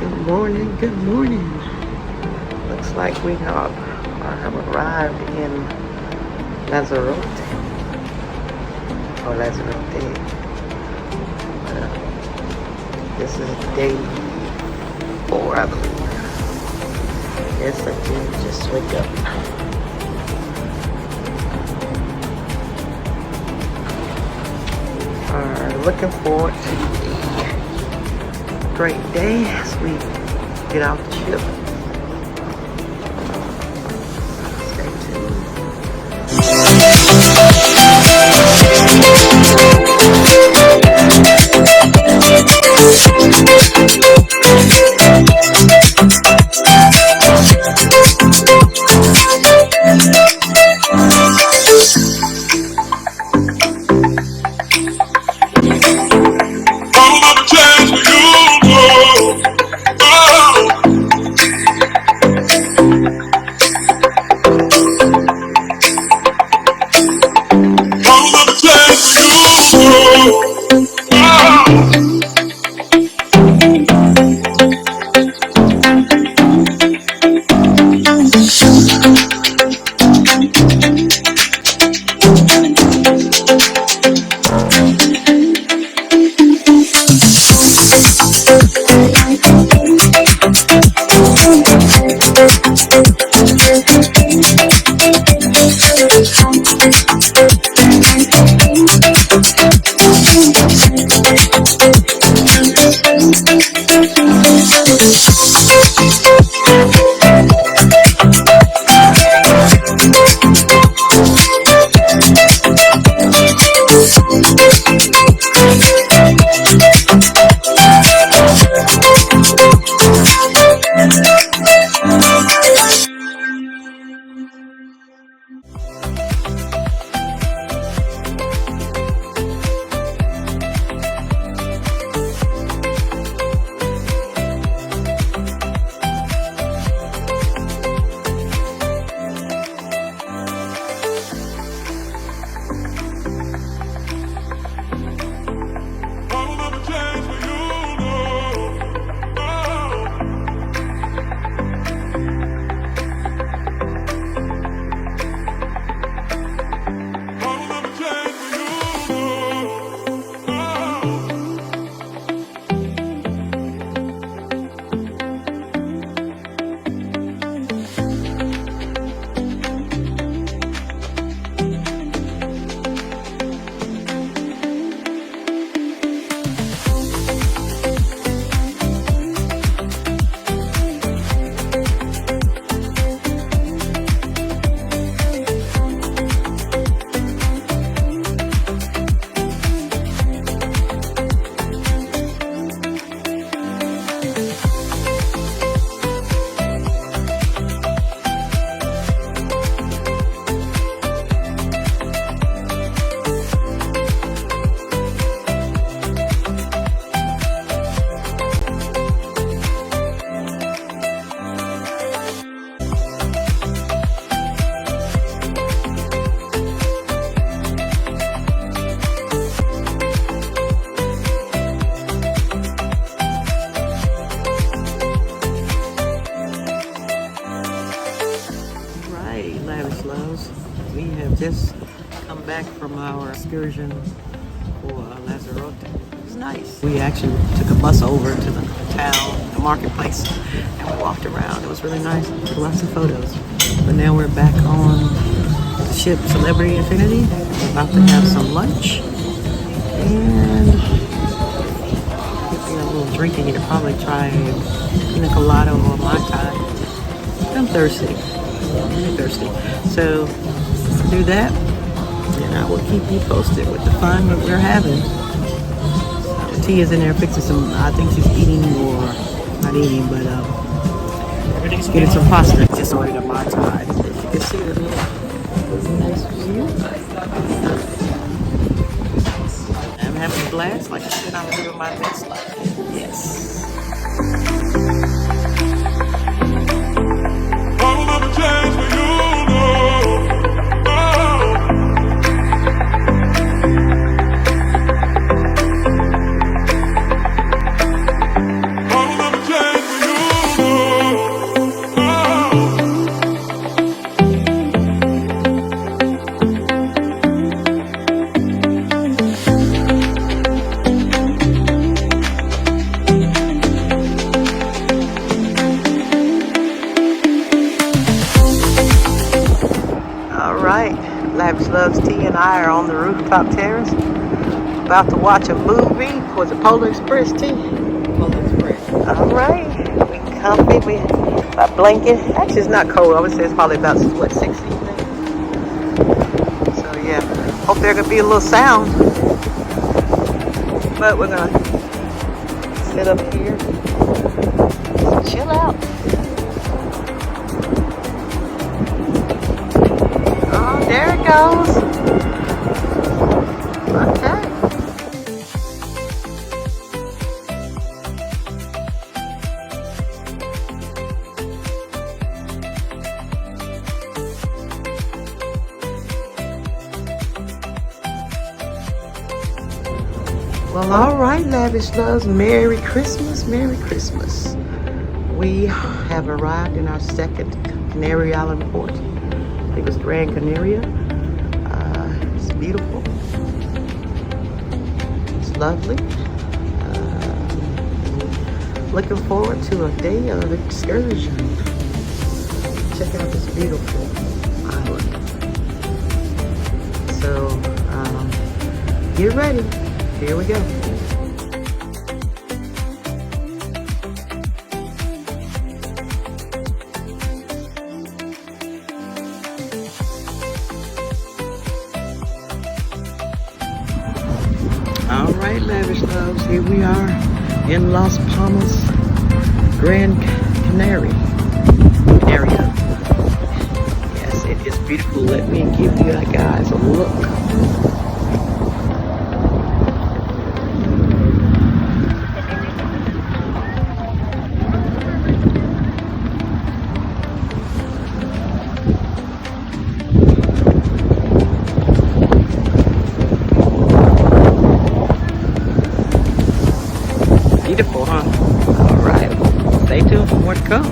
Good morning, good morning. Looks like we have arrived in Lanzarote. Or Lanzarote. This is day 4, I believe. Yes, I did just wake up. Are looking forward to a great day as we get off the ship. Stay tuned. Lavish Loves. We have just come back from our excursion for Lanzarote. It was nice. We actually took a bus over to the town, the marketplace, and we walked around. It was really nice. Took lots of photos. But now we're back on the ship Celebrity Infinity. We're about to have some lunch and get a little drinking here. Probably try pina colada or mai tai. I'm thirsty. Really thirsty. So do that, and I will keep you posted with the fun that we're having. T is in there fixing some, I think she's eating or not eating, but getting some pasta. Just ordered a mai tai. You can see the little nice view. I'm having a blast, like I said, I'm living my best life. Yes. and I are on the rooftop terrace, about to watch a movie. Was it Polar Express, T? Polar Express. All right, we comfy. We got blanket. Actually, it's not cold. I would say it's probably about what 60. So yeah, hope there could be a little sound. But we're gonna sit up here, chill out. Oh, there it goes. Okay. Well, all right, Lavish loves. Merry Christmas, Merry Christmas. We have arrived in our second Canary Island port. I think it was Gran Canaria. It's beautiful. It's lovely. Looking forward to a day of excursion. Check out this beautiful island. So, get ready. Here we go. All right, Lavish loves, here we are in Las Palmas, Gran Canaria. Yes, it is beautiful. Let me give you guys a look. Beautiful, huh? All right. Stay tuned for more to come.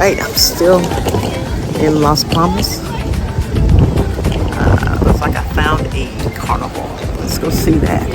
right, I'm still in Las Palmas. Looks like I found a carnival. Let's go see that.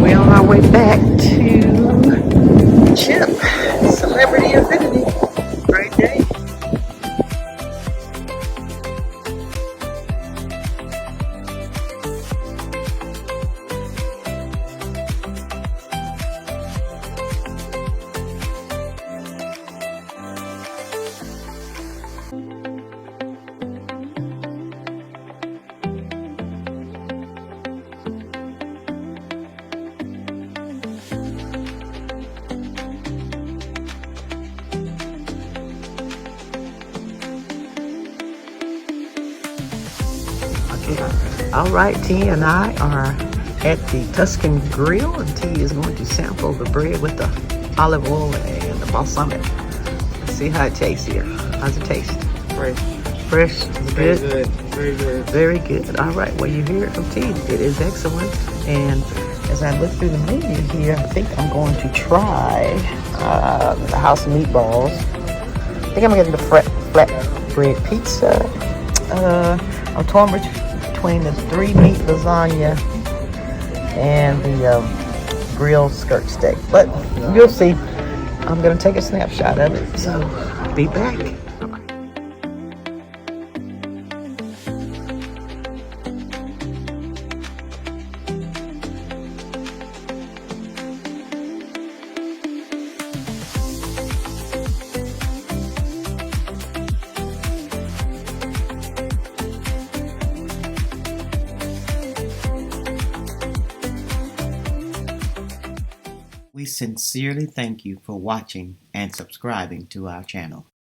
We're on our way back to Chip, Celebrity Infinity. Great day. All right, T and I are at the Tuscan Grille, and T is going to sample the bread with the olive oil and the balsamic. Let's see how it tastes here. How's it taste? Fresh. Fresh? Very good. Very good. Very good. All right, well, you hear it from T. It is excellent. And as I look through the menu here, I think I'm going to try the house meatballs. I think I'm going to get the flatbread pizza. I'm torn between the 3-meat lasagna and the grilled skirt steak. But you'll see. I'm going to take a snapshot of it. So, be back. We sincerely thank you for watching and subscribing to our channel.